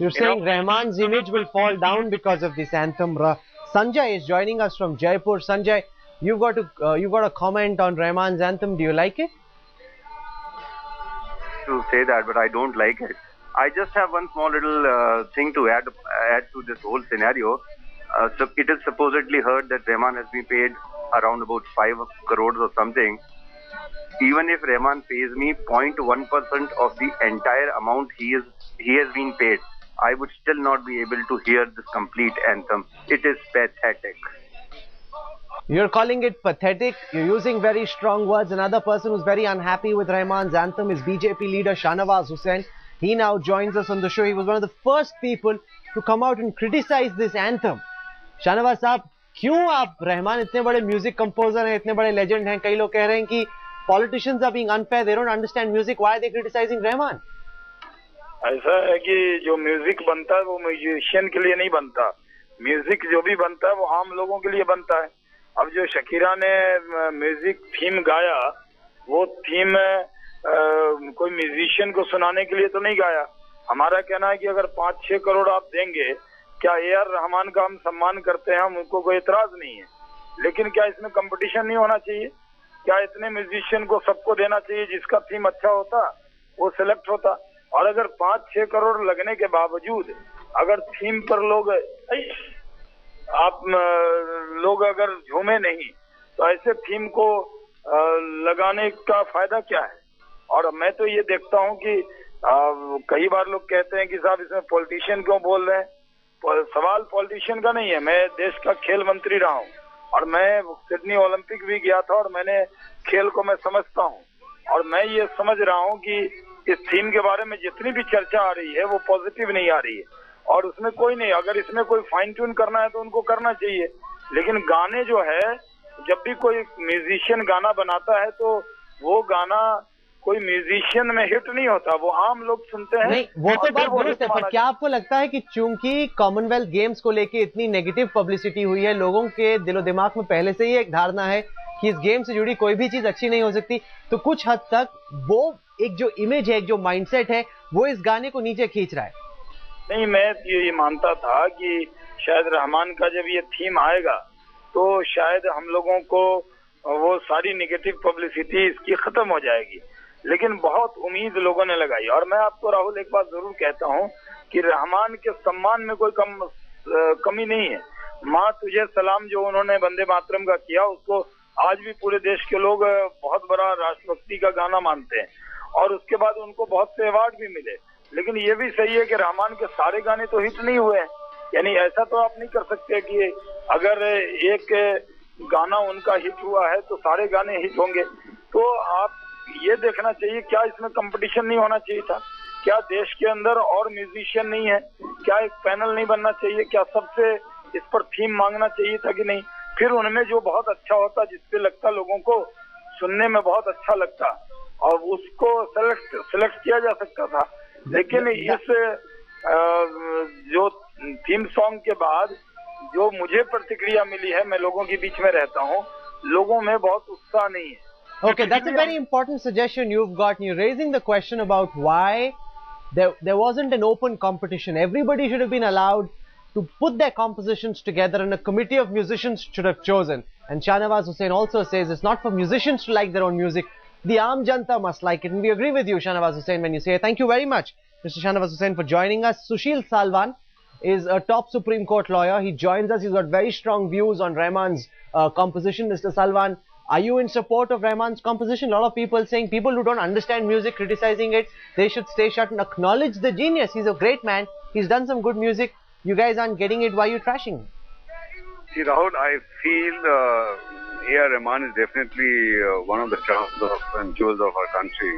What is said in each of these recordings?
You're saying Rahman's image will fall down because of this anthem. Sanjay is joining us from Jaipur. Sanjay, you've got a comment on Rahman's anthem. Do you like it? To say that, but I don't like it. I just have one small little thing to add to this whole scenario. So it is supposedly heard that Rahman has been paid around about 5 crores or something. Even if Rahman pays me 0.1% of the entire amount he has been paid, I would still not be able to hear this complete anthem. It is pathetic. You're calling it pathetic. You're using very strong words. Another person who's very unhappy with Rahman's anthem is BJP leader Shahnawaz Hussain. He now joins us on the show. He was one of the first people to come out and criticize this anthem. Shahnawaz साहब, क्यों आप रहमान इतने बड़े music composer हैं, इतने बड़े legend हैं, कई लोग कह रहे हैं कि politicians are being unfair, they don't understand music, why are they criticizing Rahman? ऐसा है कि जो म्यूजिक बनता है वो म्यूजिशियन के लिए नहीं बनता, म्यूजिक जो भी बनता है वो आम लोगों के लिए बनता है। अब जो शकीरा ने म्यूजिक थीम गाया, वो थीम कोई म्यूजिशियन को सुनाने के लिए तो नहीं गाया। हमारा कहना है कि अगर 5-6 करोड़ आप देंगे, क्या ए.आर. रहमान का हम सम्मान करते हैं, हम उनको कोई एतराज नहीं है, लेकिन क्या इसमें कंपटीशन नहीं होना चाहिए? क्या इतने म्यूजिशियन को सबको देना चाहिए? जिसका थीम अच्छा होता वो सिलेक्ट होता। और अगर 5-6 करोड़ लगने के बावजूद अगर थीम पर लोग अगर झूमे नहीं, तो ऐसे थीम को लगाने का फायदा क्या है? और मैं तो ये देखता हूँ कि कई बार लोग कहते हैं कि साहब इसमें पॉलिटिशियन क्यों बोल रहे हैं। सवाल पॉलिटिशियन का नहीं है, मैं देश का खेल मंत्री रहा हूँ और मैं सिडनी ओलंपिक भी गया था और मैंने खेल को मैं समझता हूँ, और मैं ये समझ रहा हूँ कि इस थीम के बारे में जितनी भी चर्चा आ रही है वो पॉजिटिव नहीं आ रही है, और उसमें कोई नहीं, अगर इसमें कोई फाइन ट्यून करना है तो उनको करना चाहिए। लेकिन गाने जो है, जब भी कोई म्यूजिशियन गाना बनाता है तो वो गाना कोई म्यूजिशियन में हिट नहीं होता, वो आम लोग सुनते हैं। नहीं, वो तो बात दुरुस्त है, पर क्या आपको लगता है कि चूंकि कॉमनवेल्थ गेम्स को लेके इतनी नेगेटिव पब्लिसिटी हुई है, लोगों के दिलो दिमाग में पहले से ही एक धारणा है कि इस गेम से जुड़ी कोई भी चीज अच्छी नहीं हो सकती, तो कुछ हद तक वो एक जो इमेज है, एक जो माइंडसेट है, वो इस गाने को नीचे खींच रहा है? नहीं, मैं ये मानता था कि शायद रहमान का जब ये थीम आएगा तो शायद हम लोगों को वो सारी नेगेटिव पब्लिसिटी इसकी खत्म हो जाएगी, लेकिन बहुत उम्मीद लोगों ने लगाई। और मैं आपको राहुल एक बात जरूर कहता हूँ कि रहमान के सम्मान में कोई कमी नहीं है। माँ तुझे सलाम जो उन्होंने वंदे मातरम का किया, उसको आज भी पूरे देश के लोग बहुत बड़ा राष्ट्रभक्ति का गाना मानते हैं, और उसके बाद उनको बहुत से अवार्ड भी मिले। लेकिन ये भी सही है कि रहमान के सारे गाने तो हिट नहीं हुए हैं, यानी ऐसा तो आप नहीं कर सकते कि अगर एक गाना उनका हिट हुआ है तो सारे गाने हिट होंगे। तो आप ये देखना चाहिए, क्या इसमें कंपटीशन नहीं होना चाहिए था? क्या देश के अंदर और म्यूजिशियन नहीं है? क्या एक पैनल नहीं बनना चाहिए? क्या सबसे इस पर थीम मांगना चाहिए था कि नहीं? फिर उनमें जो बहुत अच्छा होता, जिसपे लगता लोगों को सुनने में बहुत अच्छा लगता, और उसको सिलेक्ट किया जा सकता था। लेकिन इस जो थीम सॉन्ग के बाद जो मुझे प्रतिक्रिया मिली है, मैं लोगों के बीच में रहता हूँ, लोगों में बहुत उत्साह नहीं है। Okay, that's a very important suggestion you've got. You're raising the question about why there wasn't an open competition. Everybody should have been allowed to put their compositions together and a committee of musicians should have chosen. And Shahnawaz Hussain also says it's not for musicians to like their own music. The Aam Janta must like it. And we agree with you, Shahnawaz Hussain, when you say thank you very much, Mr. Shahnawaz Hussain, for joining us. Sushil Salwan is a top Supreme Court lawyer. He joins us. He's got very strong views on Rahman's composition. Mr. Salwan, are you in support of Rahman's composition? A lot of people saying people who don't understand music, criticizing it, they should stay shut and acknowledge the genius. He's a great man. He's done some good music. You guys aren't getting it. Why are you trashing him? See, Rahul, I feel A.R. Rahman is definitely one of the stars and jewels of our country.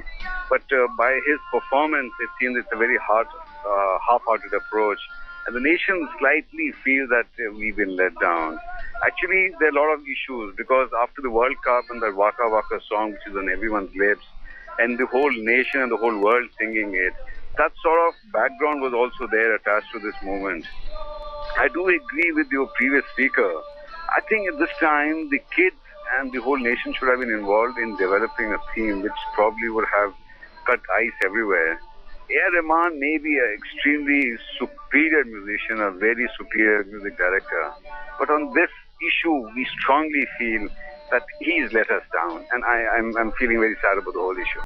But by his performance, it seems it's a very half-hearted approach. And the nation slightly feels that we've been let down. Actually, there are a lot of issues because after the World Cup and the Waka Waka song, which is on everyone's lips, and the whole nation and the whole world singing it, that sort of background was also there attached to this movement. I do agree with your previous speaker. I think at this time, the kids and the whole nation should have been involved in developing a theme which probably would have cut ice everywhere. A.R. Rahman may be an extremely superior musician, a very superior music director. But on this issue, we strongly feel that he's let us down, and I'm feeling very sad about the whole issue.